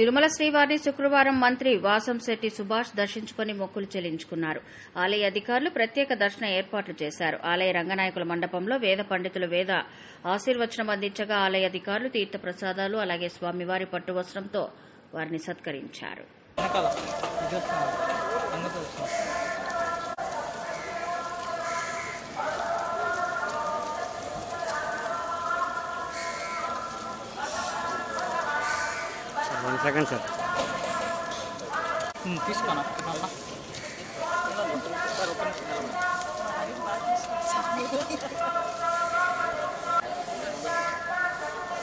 తిరుమల శ్రీవారిని శుక్రవారం మంత్రి వాసంశెట్టి సుభాష్ దర్శించుకుని మొక్కులు చెల్లించుకున్నారు. ఆలయ అధికారులు ప్రత్యేక దర్శన ఏర్పాట్లు చేశారు. ఆలయ రంగనాయకుల మండపంలో వేద పండితులు వేద ఆశీర్వచనం అందించగా ఆలయ అధికారులు తీర్థ ప్రసాదాలు అలాగే స్వామివారి పట్టు వస్త్రంతో వారిని సత్కరించారు. One second, sir. తీసుకోనా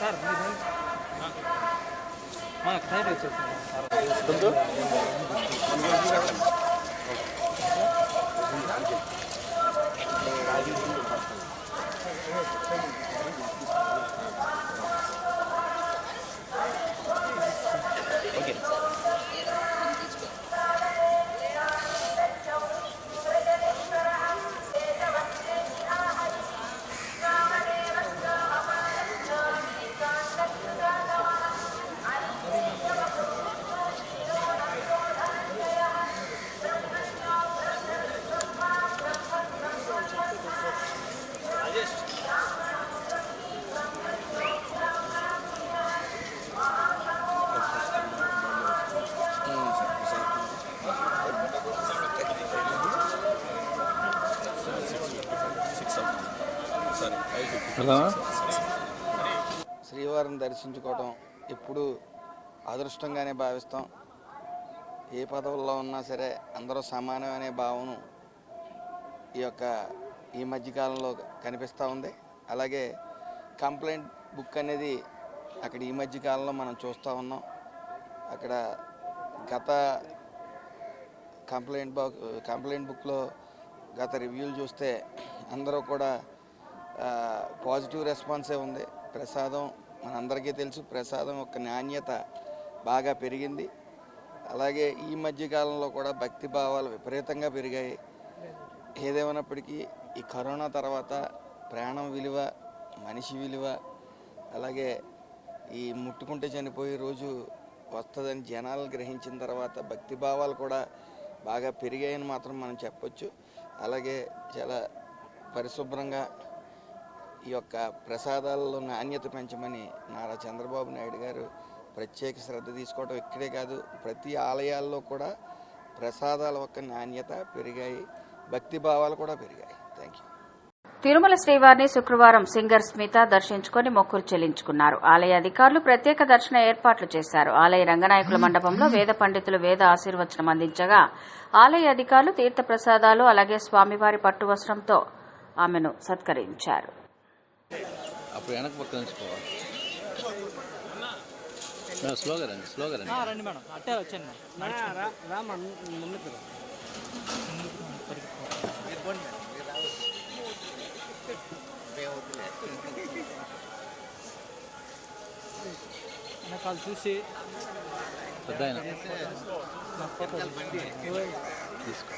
సార్ సైడ్ వచ్చేసి శ్రీవారిని దర్శించుకోవటం ఎప్పుడు అదృష్టంగానే భావిస్తాం. ఏ పదవుల్లో ఉన్నా సరే అందరూ సమానం అనే భావన ఈ మధ్యకాలంలో కనిపిస్తూ ఉంది. అలాగే కంప్లైంట్ బుక్ అనేది అక్కడ ఈ మధ్యకాలంలో మనం చూస్తూ ఉన్నాం. అక్కడ గత కంప్లైంట్ బుక్లో గత రివ్యూలు చూస్తే అందరూ కూడా పాజిటివ్ రెస్పాన్సే ఉంది. ప్రసాదం మనందరికీ తెలుసు, ప్రసాదం యొక్క నాణ్యత బాగా పెరిగింది. అలాగే ఈ మధ్యకాలంలో కూడా భక్తి భావాలు విపరీతంగా పెరిగాయి. ఏదేమైనప్పటికీ ఈ కరోనా తర్వాత ప్రాణం విలువ, మనిషి విలువ, అలాగే ఈ ముట్టుకుంటే చనిపోయే రోజు వస్తుందని జనాలు గ్రహించిన తర్వాత భక్తి భావాలు కూడా బాగా పెరిగాయని మాత్రం మనం చెప్పొచ్చు. అలాగే చాలా పరిశుభ్రంగా ఈ యొక్క ప్రసాదాలలో నాణ్యత పెంచమని నారా చంద్రబాబు నాయుడు గారు ప్రత్యేక శ్రద్ధ తీసుకోవడం ఇక్కడే కాదు, ప్రతి ఆలయాల్లో కూడా ప్రసాదాల యొక్క నాణ్యత పెరిగాయి, భక్తి భావాలు కూడా పెరిగాయి. Thank you. తిరుమల శ్రీవారిని శుక్రవారం సింగర్ స్మిత దర్శించుకుని మొక్కులు చెల్లించుకున్నారు. ఆలయ అధికారులు ప్రత్యేక దర్శన ఏర్పాట్లు చేశారు. ఆలయ రంగనాయకుల మండపంలో వేద పండితులు వేద ఆశీర్వచనం అందించగా ఆలయ అధికారులు తీర్థ ప్రసాదాలు అలాగే స్వామివారి పట్టు వస్త్రంతో ఆమెను సత్కరించారు. అప్పుడు వెనక పక్క నుంచుకోవాలి. స్లోగా రండి మేడం. అట్టే వచ్చాను వెనకాల చూసి పెద్ద తీసుకో.